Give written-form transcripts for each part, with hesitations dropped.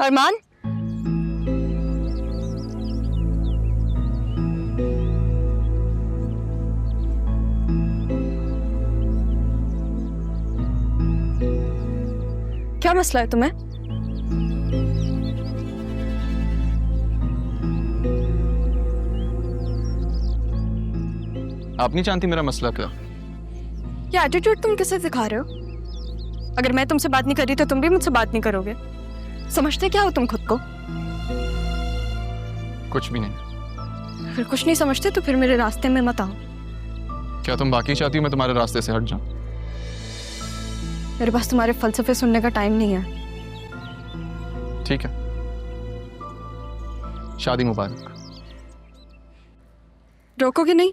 अरमान, क्या मसला है तुम्हें? आप नहीं जानती मेरा मसला क्या? ये एटीट्यूड तुम किसे दिखा रहे हो? अगर मैं तुमसे बात नहीं कर रही तो तुम भी मुझसे बात नहीं करोगे। समझते क्या हो तुम खुद को? कुछ भी नहीं। फिर कुछ नहीं समझते तो फिर मेरे रास्ते में मत आओ। क्या तुम बाकी चाहती हो मैं तुम्हारे रास्ते से हट जाऊं? मेरे पास तुम्हारे फलसफे सुनने का टाइम नहीं है। ठीक है, शादी मुबारक। रोकोगे नहीं?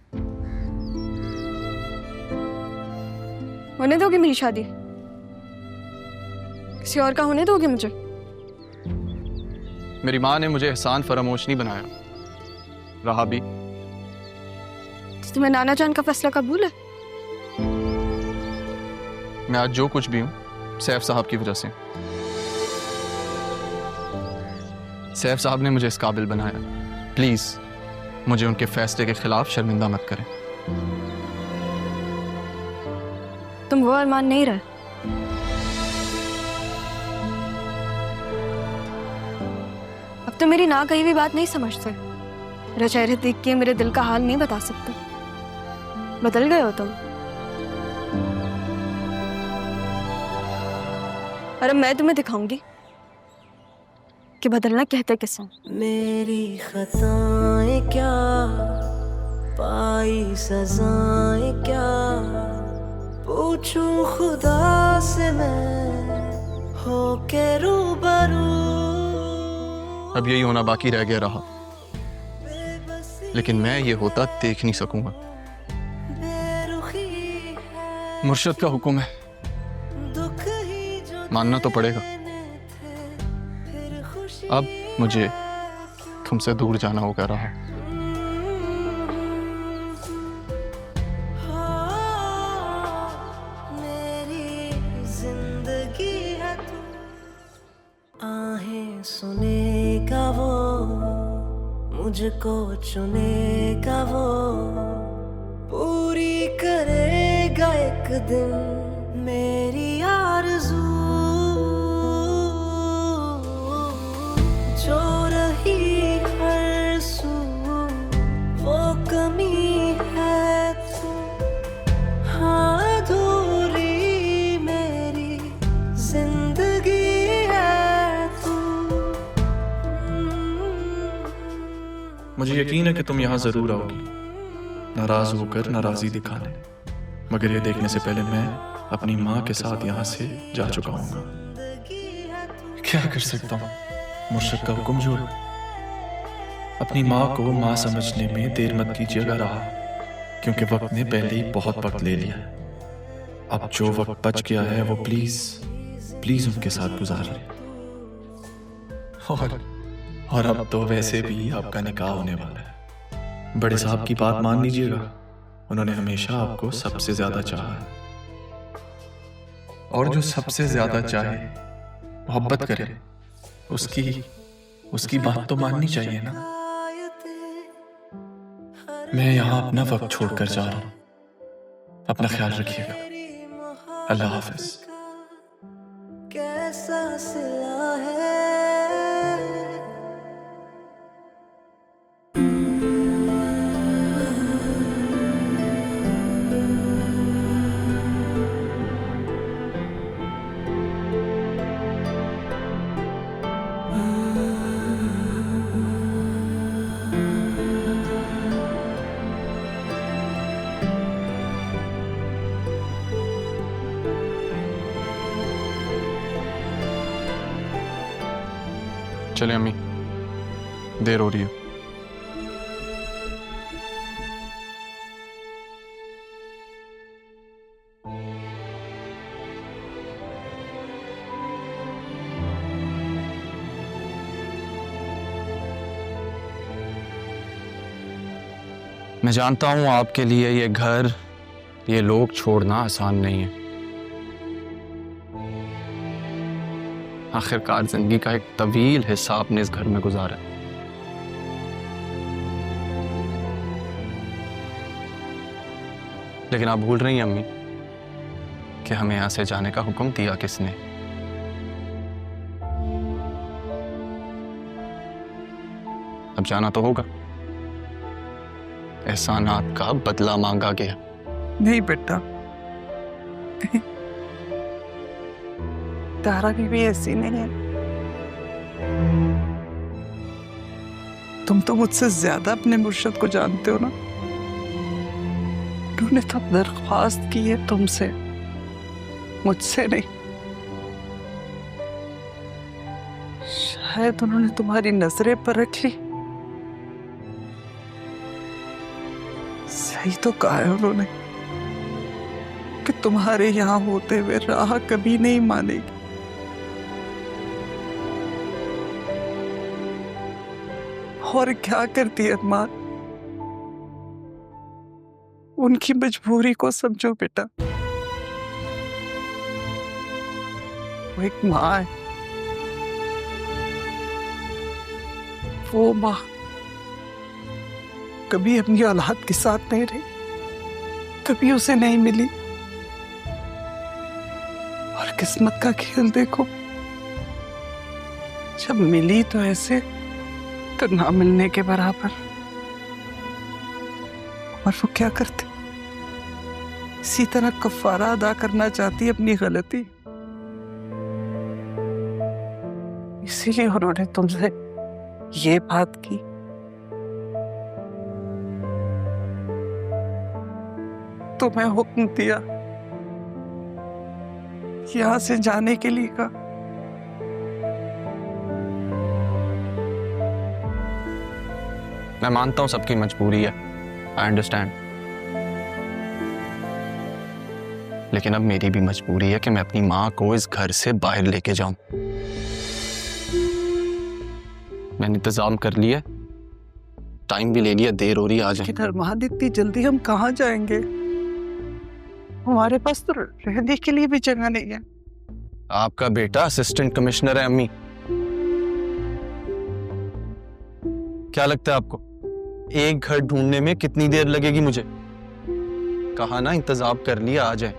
होने दोगे मेरी शादी? किसी और का होने दोगे मुझे? मेरी माँ ने मुझे एहसान फरामोश नहीं बनाया, रहा भी। तो तुम्हें नाना जान का फैसला कबूल है? मैं आज जो कुछ भी हूँ सैफ साहब की वजह से। सैफ साहब ने मुझे इस काबिल बनाया। प्लीज मुझे उनके फैसले के खिलाफ शर्मिंदा मत करें। तुम वो अरमान नहीं रहे। अब तो मेरी ना कही भी बात नहीं समझते। मेरा चेहरे देख के मेरे दिल का हाल नहीं बता सकते। बदल गए हो तुम। और अब मैं तुम्हें दिखाऊंगी कि बदलना कहते किसे। मेरी खताएं क्या, पाई सजाएं क्या, पूछूं खुदा से मैं होके रूबरू। अब यही होना बाकी रह गया रहा, लेकिन मैं ये होता देख नहीं सकूंगा। मुर्शद का हुक्म है, मानना तो पड़ेगा। अब मुझे तुमसे दूर जाना होगा रहा। मेरी जिंदगी है तू, आहें सुनेगा वो, मुझको चुनेगा वो, पूरी करेगा एक दिन मेरी आरज़ू। जो रही हर सू वो कमी है तू, हाँ अधूरी मेरी जिंदगी है तू। मुझे यकीन है कि तुम यहाँ जरूर आओगी, नाराज होकर नाराजगी दिखाने, मगर ये देखने से पहले मैं अपनी माँ के साथ यहाँ से जा चुका हूँ। क्या कर सकता हूँ, मुर्शद का हुक्म जो अपनी माँ को माँ समझने में देर मत कीजिएगा रहा, क्योंकि वक्त ने पहले ही बहुत वक्त ले लिया। अब जो वक्त बच गया है वो प्लीज प्लीज उनके साथ गुजार ले। और अब तो वैसे भी आपका निकाह होने वाला है। बड़े साहब की बात मान लीजिएगा, उन्होंने हमेशा आपको सबसे ज्यादा चाहा है, और जो सबसे ज्यादा चाहे मोहब्बत करे उसकी बात तो माननी चाहिए ना। मैं यहाँ अपना वक्त छोड़कर जा रहा हूँ, अपना ख्याल रखिएगा। अल्लाह हाफिज। कैसा सिला है चले अम्मी, देर हो रही है। मैं जानता हूं आपके लिए ये घर, ये लोग छोड़ना आसान नहीं है, आखिरकार जिंदगी का एक तवील हिस्सा आपने इस घर में गुजारा है। लेकिन आप भूल रही हैं अम्मी कि हमें यहां से जाने का हुक्म दिया किसने? अब जाना तो होगा। एहसानात का बदला मांगा गया। नहीं बेटा, तारा भी ऐसी नहीं है। तुम तो मुझसे ज्यादा अपने मुर्शद को जानते हो ना। उन्होंने तो दरख्वास्त की है तुमसे, मुझसे नहीं। शायद उन्होंने तुम्हारी नजरें परख ली। सही तो कहा है उन्होंने कि तुम्हारे यहाँ होते हुए राह कभी नहीं मानेगी। और क्या करती है माँ, उनकी मजबूरी को समझो बेटा। वो एक माँ है, वो माँ कभी अपनी औलाद के साथ नहीं रही, कभी उसे नहीं मिली। और किस्मत का खेल देखो, जब मिली तो ऐसे, तो ना मिलने के बराबर। और वो क्या करते, इसी तरह कफारा अदा करना चाहती अपनी गलती। इसीलिए उन्होंने तुमसे ये बात की। तुम्हें हुक्म दिया, यहां से जाने के लिए कहा। मैं मानता हूं सबकी मजबूरी है, आई अंडरस्टैंड, लेकिन अब मेरी भी मजबूरी है कि मैं अपनी माँ को इस घर से बाहर लेके जाऊं। मैंने इंतजाम कर लिया, टाइम भी ले लिया, देर हो रही है, आ जाए। लेकिन अरमान, इतनी जल्दी हम कहाँ जाएंगे? हमारे पास तो रहने के लिए भी जगह नहीं है। आपका बेटा असिस्टेंट कमिश्नर है अम्मी, क्या लगता है आपको एक घर ढूंढने में कितनी देर लगेगी मुझे? कहा ना इंतजाम कर लिया, आ जाए।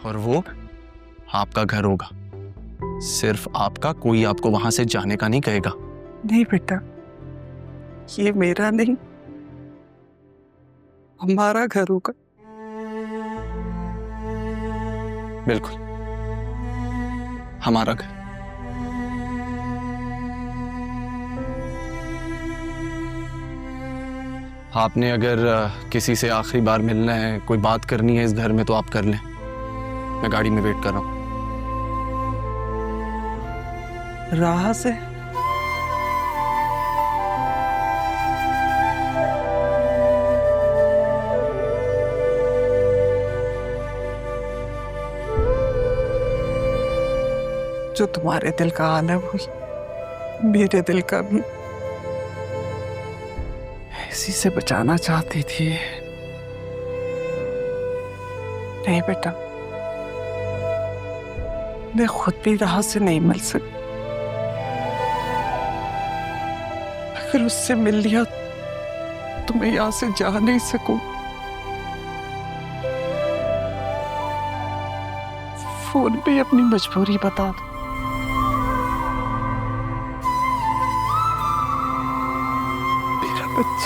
और वो आपका घर होगा, सिर्फ आपका, कोई आपको वहां से जाने का नहीं कहेगा। नहीं बेटा, ये मेरा नहीं, हमारा घर होगा। बिल्कुल, हमारा घर। आपने अगर किसी से आखिरी बार मिलना है, कोई बात करनी है इस घर में, तो आप कर लें। मैं गाड़ी में वेट कर रहा हूं। राह से जो तुम्हारे दिल का हाल है, वो मेरे दिल का भी। इसी से बचाना चाहती थी। नहीं बेटा, मैं खुद भी राह से नहीं मिल सकती। अगर उससे मिल लिया तो मैं यहां से जा नहीं सकूं। फोन पे अपनी मजबूरी बता दो। मेरा बच्चा